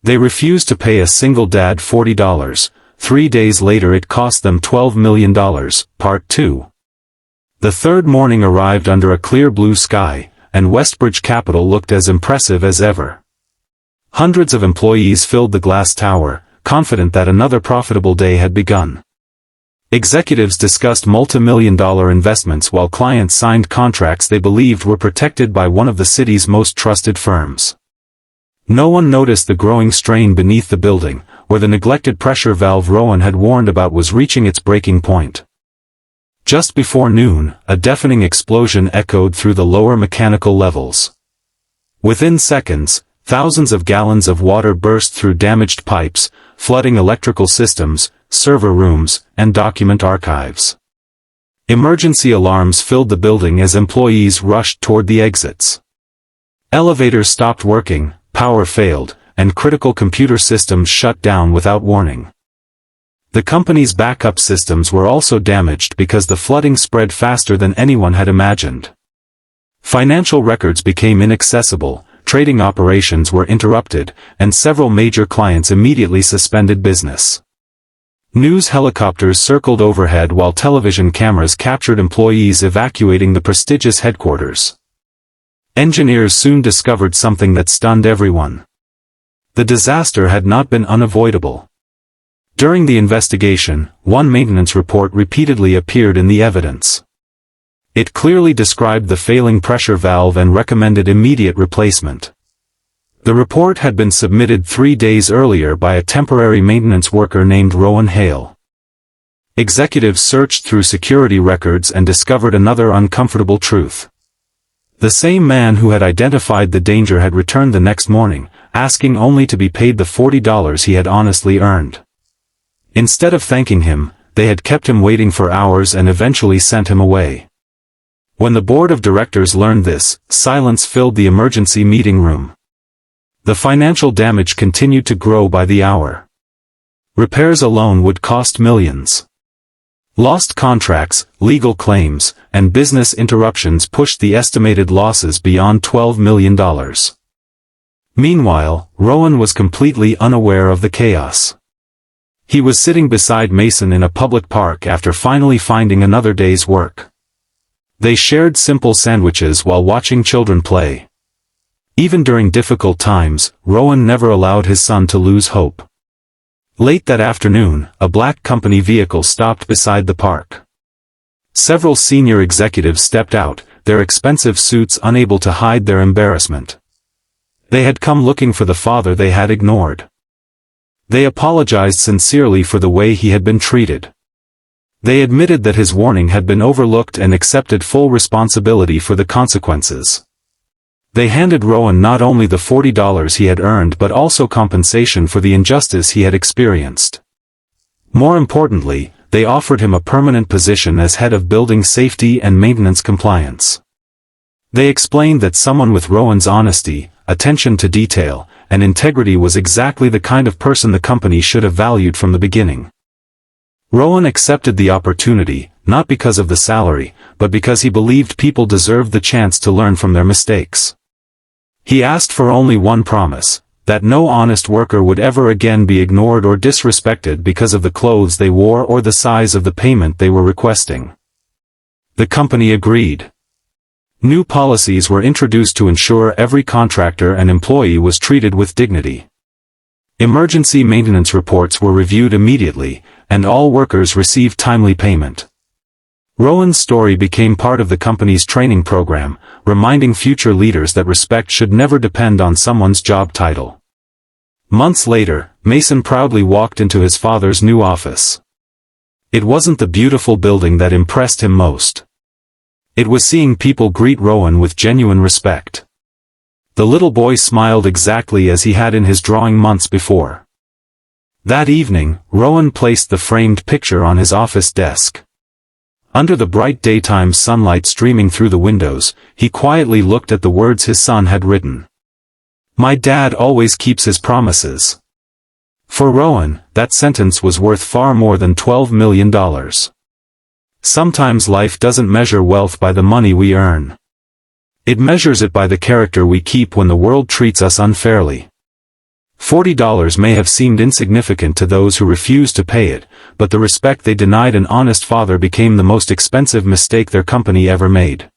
They refused to pay a single dad $40. 3 days later it cost them $12 million. Part 2. The third morning arrived under a clear blue sky, and Westbridge Capital looked as impressive as ever. Hundreds of employees filled the glass tower, confident that another profitable day had begun. Executives discussed multi-million-dollar investments while clients signed contracts they believed were protected by one of the city's most trusted firms. No one noticed the growing strain beneath the building, where the neglected pressure valve Rowan had warned about was reaching its breaking point. Just before noon, a deafening explosion echoed through the lower mechanical levels. Within seconds, thousands of gallons of water burst through damaged pipes, flooding electrical systems, server rooms, and document archives. Emergency alarms filled the building as employees rushed toward the exits. Elevators stopped working, power failed, and critical computer systems shut down without warning. The company's backup systems were also damaged because the flooding spread faster than anyone had imagined. Financial records became inaccessible, trading operations were interrupted, and several major clients immediately suspended business. News helicopters circled overhead while television cameras captured employees evacuating the prestigious headquarters. Engineers soon discovered something that stunned everyone. The disaster had not been unavoidable. During the investigation, one maintenance report repeatedly appeared in the evidence. It clearly described the failing pressure valve and recommended immediate replacement. The report had been submitted 3 days earlier by a temporary maintenance worker named Rowan Hale. Executives searched through security records and discovered another uncomfortable truth. The same man who had identified the danger had returned the next morning, asking only to be paid the $40 he had honestly earned. Instead of thanking him, they had kept him waiting for hours and eventually sent him away. When the board of directors learned this, silence filled the emergency meeting room. The financial damage continued to grow by the hour. Repairs alone would cost millions. Lost contracts, legal claims, and business interruptions pushed the estimated losses beyond $12 million. Meanwhile, Rowan was completely unaware of the chaos. He was sitting beside Mason in a public park after finally finding another day's work. They shared simple sandwiches while watching children play. Even during difficult times, Rowan never allowed his son to lose hope. Late that afternoon, a black company vehicle stopped beside the park. Several senior executives stepped out, their expensive suits unable to hide their embarrassment. They had come looking for the father they had ignored. They apologized sincerely for the way he had been treated. They admitted that his warning had been overlooked and accepted full responsibility for the consequences. They handed Rowan not only the $40 he had earned but also compensation for the injustice he had experienced. More importantly, they offered him a permanent position as head of building safety and maintenance compliance. They explained that someone with Rowan's honesty, attention to detail, and integrity was exactly the kind of person the company should have valued from the beginning. Rowan accepted the opportunity, not because of the salary, but because he believed people deserved the chance to learn from their mistakes. He asked for only one promise, that no honest worker would ever again be ignored or disrespected because of the clothes they wore or the size of the payment they were requesting. The company agreed. New policies were introduced to ensure every contractor and employee was treated with dignity. Emergency maintenance reports were reviewed immediately, and all workers received timely payment. Rowan's story became part of the company's training program, reminding future leaders that respect should never depend on someone's job title. Months later, Mason proudly walked into his father's new office. It wasn't the beautiful building that impressed him most. It was seeing people greet Rowan with genuine respect. The little boy smiled exactly as he had in his drawing months before. That evening, Rowan placed the framed picture on his office desk. Under the bright daytime sunlight streaming through the windows, he quietly looked at the words his son had written. "My dad always keeps his promises." For Rowan, that sentence was worth far more than $12 million. Sometimes life doesn't measure wealth by the money we earn. It measures it by the character we keep when the world treats us unfairly. $40 may have seemed insignificant to those who refused to pay it, but the respect they denied an honest father became the most expensive mistake their company ever made.